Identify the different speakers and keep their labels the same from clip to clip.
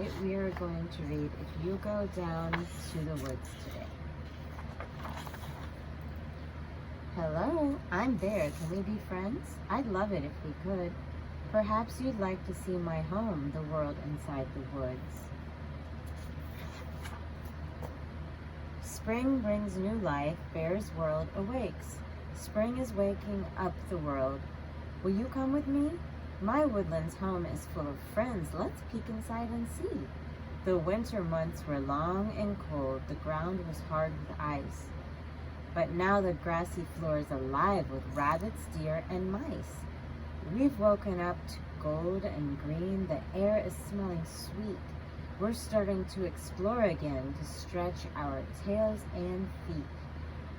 Speaker 1: tonight we are going to read If You Go Down to the Woods Today. Hello, I'm Bear. Can we be friends? I'd love it if we could. Perhaps you'd like to see my home, the world inside the woods. Spring brings new life, Bear's world awakes. Spring is waking up the world. Will you come with me? My woodlands home is full of friends. Let's peek inside and see. The winter months were long and cold. The ground was hard with ice. But now the grassy floor is alive with rabbits, deer, and mice. We've woken up to gold and green. The air is smelling sweet. We're starting to explore again, to stretch our tails and feet.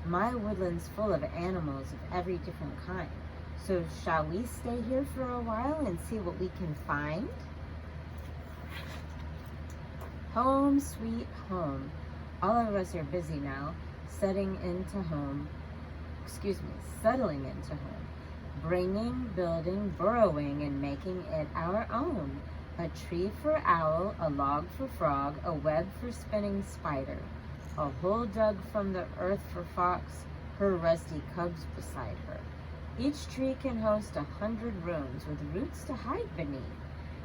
Speaker 1: My woodland's full of animals of every different kind. So shall we stay here for a while and see what we can find? Home, sweet home. All of us are busy now, settling into home. Bringing, building, burrowing, and making it our own. A tree for owl, a log for frog, a web for spinning spider. A hole dug from the earth for fox, her rusty cubs beside her. Each tree can host 100 rooms with roots to hide beneath,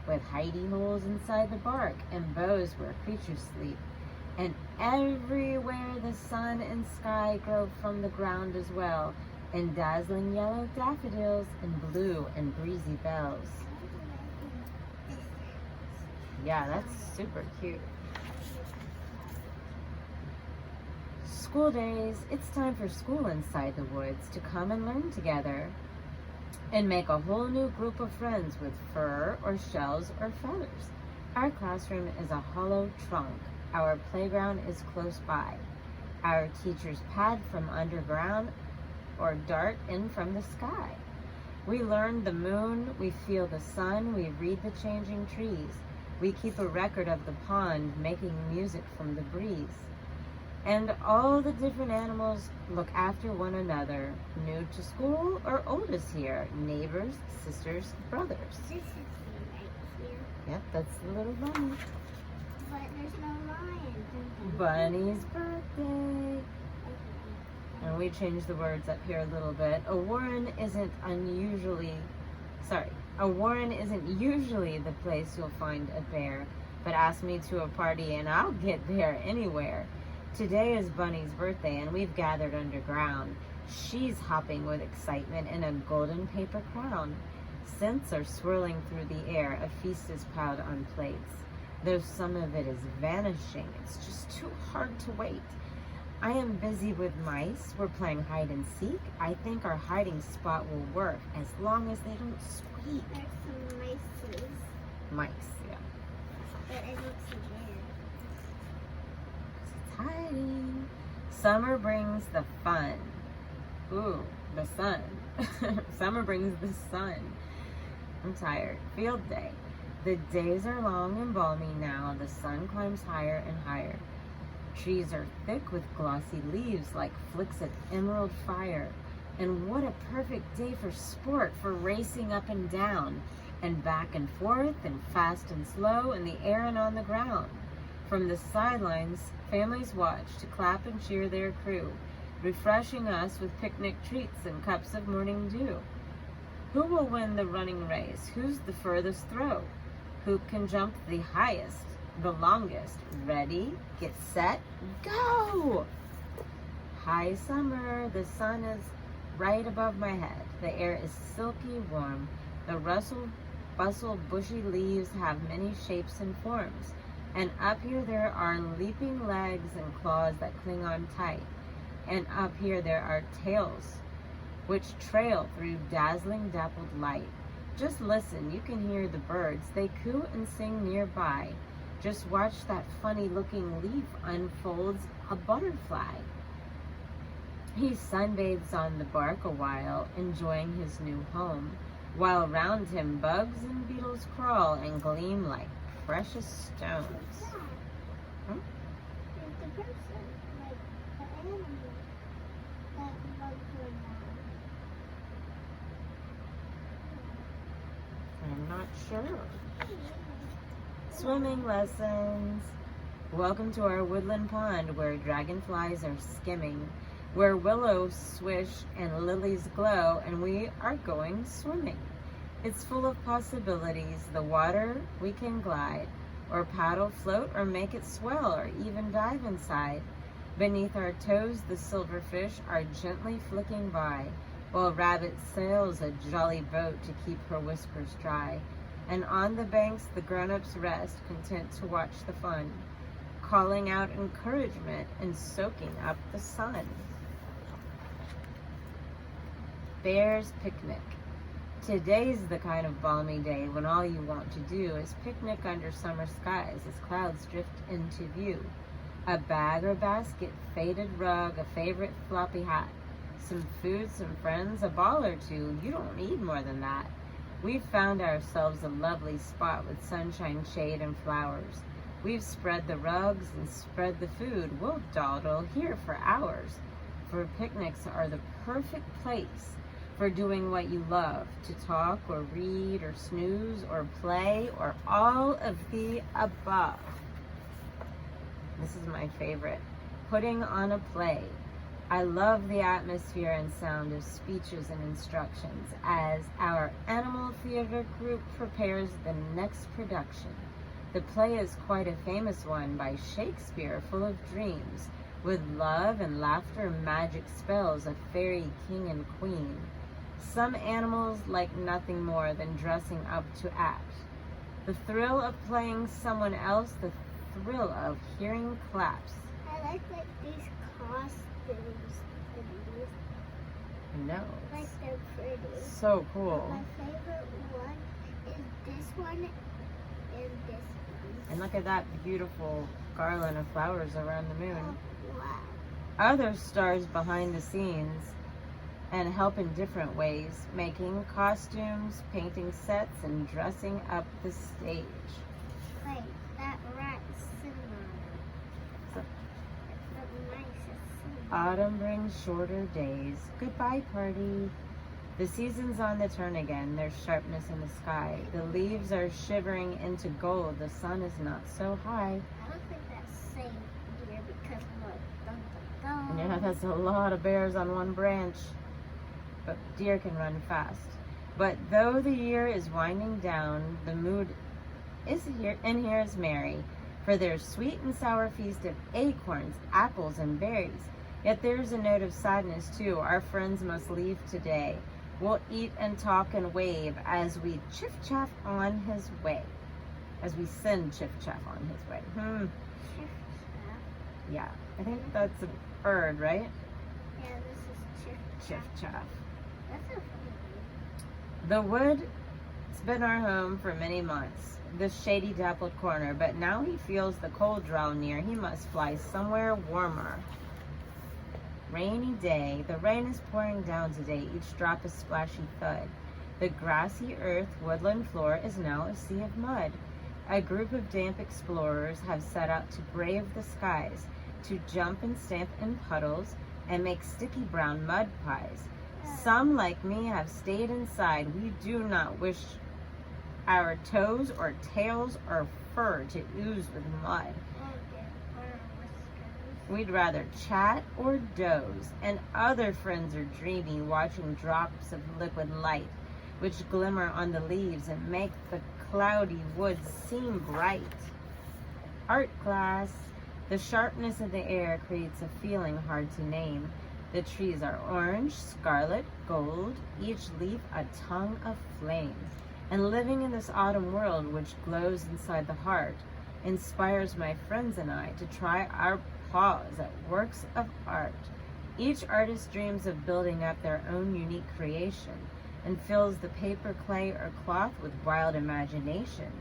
Speaker 1: with hidey holes inside the bark and bows where creatures sleep. And everywhere the sun and sky grow from the ground as well, in dazzling yellow daffodils and blue and breezy bells. Yeah, that's super cute. School days, it's time for school inside the woods, to come and learn together and make a whole new group of friends with fur or shells or feathers. Our classroom is a hollow trunk. Our playground is close by. Our teachers pad from underground or dart in from the sky. We learn the moon, we feel the sun, we read the changing trees. We keep a record of the pond, making music from the breeze. And all the different animals look after one another, new to school or oldest here, neighbors, sisters, brothers.
Speaker 2: This is right here.
Speaker 1: Yep, that's the little bunny.
Speaker 2: But there's no lion.
Speaker 1: Bunny's birthday. And we changed the words up here a little bit. A warren isn't usually the place you'll find a bear, but ask me to a party and I'll get there anywhere. Today is Bunny's birthday and we've gathered underground. She's hopping with excitement in a golden paper crown. Scents are swirling through the air, a feast is piled on plates. Though some of it is vanishing, it's just too hard to wait. I am busy with mice. We're playing hide and seek. I think our hiding spot will work as long as they don't squeak.
Speaker 2: There's some mice.
Speaker 1: Mice, yeah.
Speaker 2: But I don't see
Speaker 1: It's hiding. Summer brings the fun. Ooh, the sun. Summer brings the sun. I'm tired. Field day. The days are long and balmy now. The sun climbs higher and higher. Trees are thick with glossy leaves like flicks of emerald fire. And what a perfect day for sport, for racing up and down, and back and forth, and fast and slow, in the air and on the ground. From the sidelines, families watch to clap and cheer their crew, refreshing us with picnic treats and cups of morning dew. Who will win the running race? Who's the furthest throw? Who can jump the highest, the longest? Ready, get set, go! High summer, the sun is right above my head. The air is silky warm. The rustle, bustle, bushy leaves have many shapes and forms. And up here there are leaping legs and claws that cling on tight. And up here there are tails which trail through dazzling dappled light. Just listen, you can hear the birds. They coo and sing nearby. Just watch that funny looking leaf unfolds a butterfly. He sunbathes on the bark a while, enjoying his new home, while round him bugs and beetles crawl and gleam like precious stones. Hmm?
Speaker 2: The person, like the animal, that bugs were
Speaker 1: I'm not sure. Swimming lessons. Welcome to our woodland pond where dragonflies are skimming, where willows swish and lilies glow, and we are going swimming. It's full of possibilities. The water, we can glide, or paddle, float, or make it swell, or even dive inside. Beneath our toes, the silverfish are gently flicking by, while Rabbit sails a jolly boat to keep her whiskers dry. And on the banks, the grown-ups rest, content to watch the fun, calling out encouragement and soaking up the sun. Bear's picnic. Today's the kind of balmy day when all you want to do is picnic under summer skies as clouds drift into view. A bag or basket, faded rug, a favorite floppy hat, some food, some friends, a ball or two. You don't need more than that. We've found ourselves a lovely spot with sunshine, shade, and flowers. We've spread the rugs and spread the food. We'll dawdle here for hours. For picnics are the perfect place for doing what you love, to talk or read or snooze or play or all of the above. This is my favorite. Putting on a play. I love the atmosphere and sound of speeches and instructions as our animal theater group prepares the next production. The play is quite a famous one by Shakespeare, full of dreams, with love and laughter, magic spells, a fairy king and queen. Some animals like nothing more than dressing up to act. The thrill of playing someone else, the thrill of hearing claps.
Speaker 2: I like these costumes.
Speaker 1: No.
Speaker 2: Like they're pretty.
Speaker 1: So cool.
Speaker 2: My favorite one is this one and this one.
Speaker 1: And look at that beautiful garland of flowers around the moon.
Speaker 2: Oh, wow.
Speaker 1: Other stars behind the scenes and help in different ways, making costumes, painting sets, and dressing up the stage.
Speaker 2: Wait, that rat's cinema.
Speaker 1: So-
Speaker 2: That's nice.
Speaker 1: Autumn brings shorter days. Goodbye, party. The season's on the turn again, there's sharpness in the sky. The leaves are shivering into gold. The sun is not so high.
Speaker 2: I don't think that's safe here because look, dun, dun, dun.
Speaker 1: Yeah, that's a lot of bears on one branch. But deer can run fast. But though the year is winding down, the mood is here is merry. For there's sweet and sour feast of acorns, apples, and berries. Yet there's a note of sadness too. Our friends must leave today. We'll eat and talk and wave as we chiff-chaff on his way. As we send chiff-chaff on his way.
Speaker 2: Chiff-chaff.
Speaker 1: Yeah, I think that's a bird, right?
Speaker 2: Yeah, this is chiff-chaff.
Speaker 1: Chiff-chaff.
Speaker 2: That's a funny
Speaker 1: The wood's been our home for many months, this shady dappled corner, but now he feels the cold draw near. He must fly somewhere warmer. Rainy day. The rain is pouring down today, each drop a splashy thud. The grassy earth woodland floor is now a sea of mud. A group of damp explorers have set out to brave the skies, to jump and stamp in puddles and make sticky brown mud pies. Some, like me, have stayed inside. We do not wish our toes or tails or fur to ooze with mud. We'd rather chat or doze, and other friends are dreaming, watching drops of liquid light, which glimmer on the leaves and make the cloudy woods seem bright. Art class. The sharpness of the air creates a feeling hard to name. The trees are orange, scarlet, gold, each leaf a tongue of flame. And living in this autumn world which glows inside the heart inspires my friends and I to try our paws at works of art. Each artist dreams of building up their own unique creation and fills the paper, clay, or cloth with wild imagination.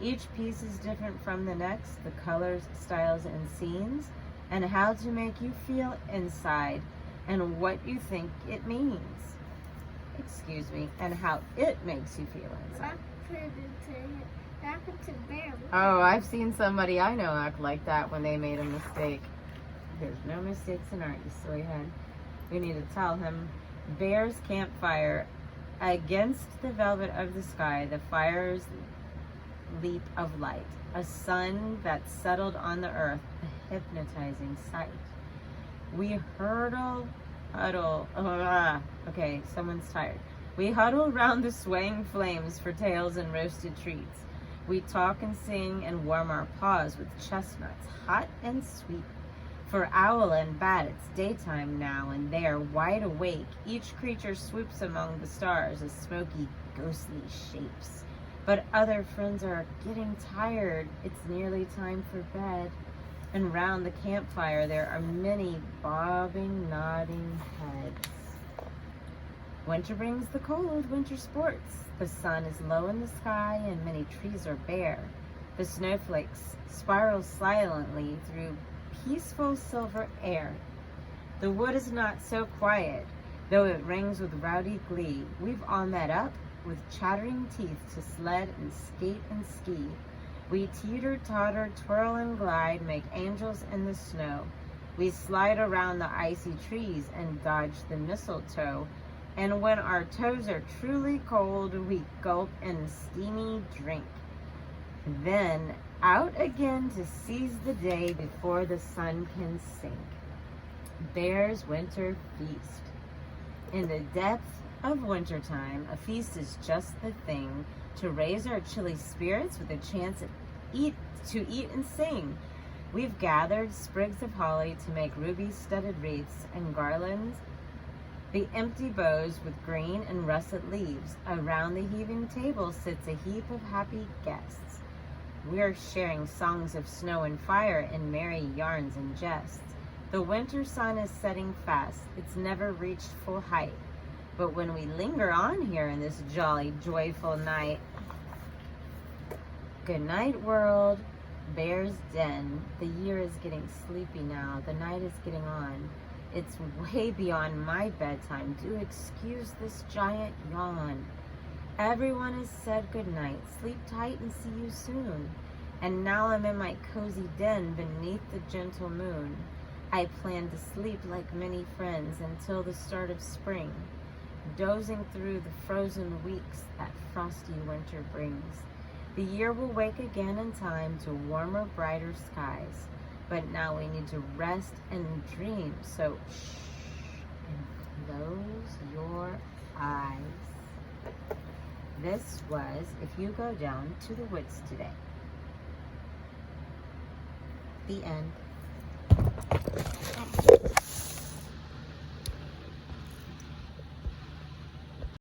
Speaker 1: Each piece is different from the next, the colors, styles, and scenes, and how to make you feel inside and what you think it means. Excuse me, and how it makes you feel inside. Oh, I've seen somebody I know act like that when they made a mistake. There's no mistakes in art, you silly head. We need to tell him. Bear's campfire. Against the velvet of the sky, the fire's leap of light, a sun that settled on the earth, a hypnotizing sight. We okay, someone's tired. We huddle round the swaying flames for tales and roasted treats. We talk and sing and warm our paws with chestnuts, hot and sweet. For owl and bat, it's daytime now, and they are wide awake. Each creature swoops among the stars as smoky, ghostly shapes. But other friends are getting tired. It's nearly time for bed. And round the campfire there are many bobbing, nodding heads. Winter brings the cold, winter sports. The sun is low in the sky and many trees are bare. The snowflakes spiral silently through peaceful silver air. The wood is not so quiet, though it rings with rowdy glee. We've all met up with chattering teeth to sled and skate and ski. We teeter, totter, twirl and glide, make angels in the snow. We slide around the icy trees and dodge the mistletoe. And when our toes are truly cold, we gulp and steamy drink. Then out again to seize the day before the sun can sink. Bear's winter feast. In the depth of wintertime, a feast is just the thing to raise our chilly spirits with a chance to eat and sing. We've gathered sprigs of holly to make ruby-studded wreaths and garlands, the empty boughs with green and russet leaves. Around the heaving table sits a heap of happy guests. We're sharing songs of snow and fire and merry yarns and jests. The winter sun is setting fast. It's never reached full height. But when we linger on here in this jolly, joyful night, good night, world. Bear's den. The year is getting sleepy now. The night is getting on. It's way beyond my bedtime. Do excuse this giant yawn. Everyone has said good night. Sleep tight and see you soon. And now I'm in my cozy den beneath the gentle moon. I plan to sleep like many friends until the start of spring, dozing through the frozen weeks that frosty winter brings. The year will wake again in time to warmer, brighter skies. But now we need to rest and dream, so shh and close your eyes. This was If You Go Down to the Woods Today. The end.